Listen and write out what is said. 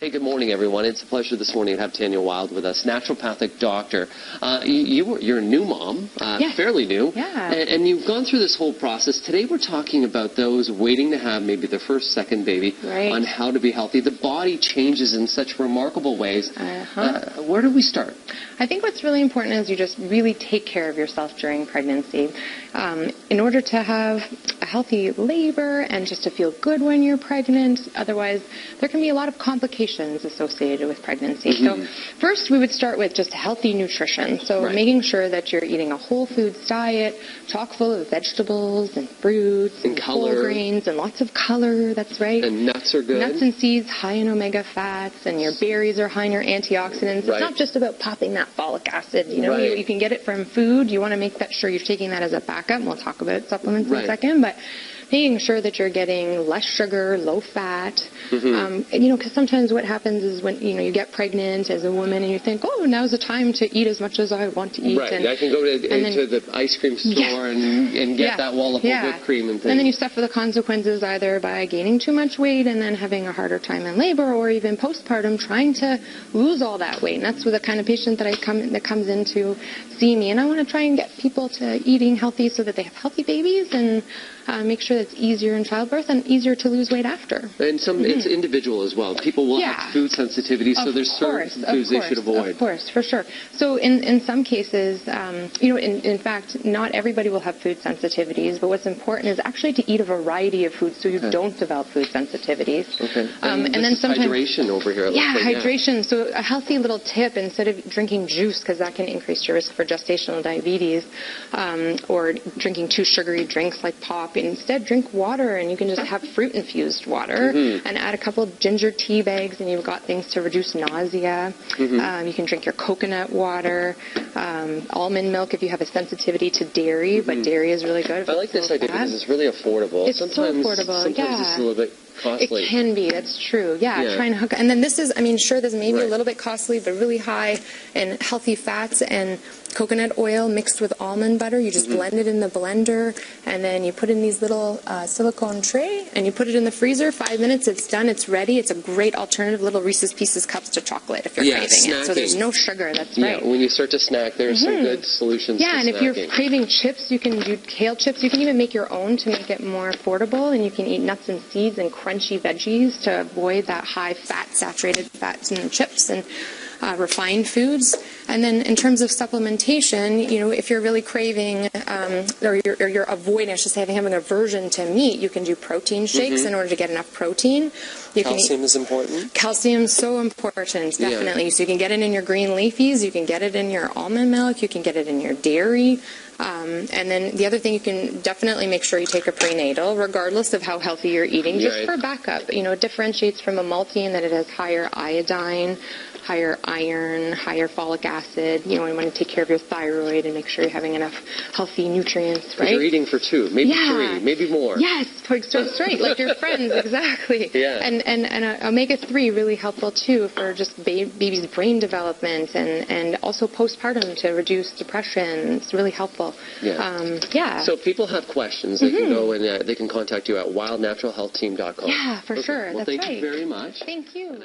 Hey, good morning, everyone. It's a pleasure this morning to have Tanya Wild with us, naturopathic doctor. You're a new mom, Yes. fairly new, Yeah. and you've gone through this whole process. Today we're talking about those waiting to have maybe their first, second baby, Right. on how to be healthy. The body changes in such remarkable ways. Where do we start? I think what's really important is you just really take care of yourself during pregnancy. In order to have a healthy labor and just to feel good when you're pregnant, otherwise there can be a lot of complications associated with pregnancy. So first we would start with just healthy nutrition. So making sure that you're eating a whole foods diet, chock full of vegetables and fruits and whole grains and lots of color, that's right. And nuts are good. Nuts and seeds high in omega fats, and your berries are high in your antioxidants. It's not just about popping that folic acid. You know, you can get it from food. You want to make sure you're taking that as a backup. And we'll talk about supplements in a second, but making sure that you're getting less sugar, low fat. Because sometimes what happens is when you get pregnant as a woman and you think, oh, now's the time to eat as much as I want to eat. Right. And I can go to the ice cream store and get that wallop of whipped cream and things. And then you suffer the consequences either by gaining too much weight and then having a harder time in labor, or even postpartum trying to lose all that weight. And that's with the kind of patient that comes in to see me. And I want to try and get people to eating healthy so that they have healthy babies and make sure that it's easier in childbirth and easier to lose weight after. And it's individual as well. People will have food sensitivities, so there's certain foods they should avoid. Of course, for sure. So in some cases, in fact, not everybody will have food sensitivities, but what's important is actually to eat a variety of foods so you don't develop food sensitivities. Okay. And then sometimes hydration over here. Hydration. So a healthy little tip, instead of drinking juice, because that can increase your risk for gestational diabetes, or drinking too sugary drinks like pop, instead drink water, and you can just have fruit-infused water and add a couple of ginger tea bags, and you've got things to reduce nausea. You can drink your coconut water, almond milk if you have a sensitivity to dairy, but dairy is really good. I like this idea because it's really affordable. It's so affordable. Sometimes it's a little bit costly. It can be. That's true. Try and hook. And then this is, sure, this may be a little bit costly, but really high in healthy fats and coconut oil mixed with almond butter. You just blend it in the blender, and then you put in these little silicone tray, and you put it in the freezer. 5 minutes, it's done. It's ready. It's a great alternative. Little Reese's Pieces cups to chocolate if you're craving it. So there's no sugar. That's right. Yeah, when you start to snack, there's some good solutions. Yeah, and if you're craving chips, you can do kale chips. You can even make your own to make it more affordable, and you can eat nuts and seeds and crunchy veggies to avoid that high fat, saturated fats in the chips and refined foods. And then in terms of supplementation, if you're really craving or you're avoiding, I should say, having aversion to meat, you can do protein shakes in order to get enough protein. Calcium is important. Calcium is so important, definitely. So you can get it in your green leafies, you can get it in your almond milk, you can get it in your dairy. And then the other thing, you can definitely make sure you take a prenatal, regardless of how healthy you're eating, just for backup. It differentiates from a multi in that it has higher iodine, higher iron, higher folic acid. You want to take care of your thyroid and make sure you're having enough healthy nutrients, right? You're eating for 2, maybe 3, maybe more. Yes, that's right, like your friends, exactly. And omega-3 really helpful too for just baby's brain development and also postpartum to reduce depression. It's really helpful. So if people have questions, they can go and they can contact you at wildnaturalhealthteam.com. Yeah, for sure. Well, That's thank you very much. Thank you.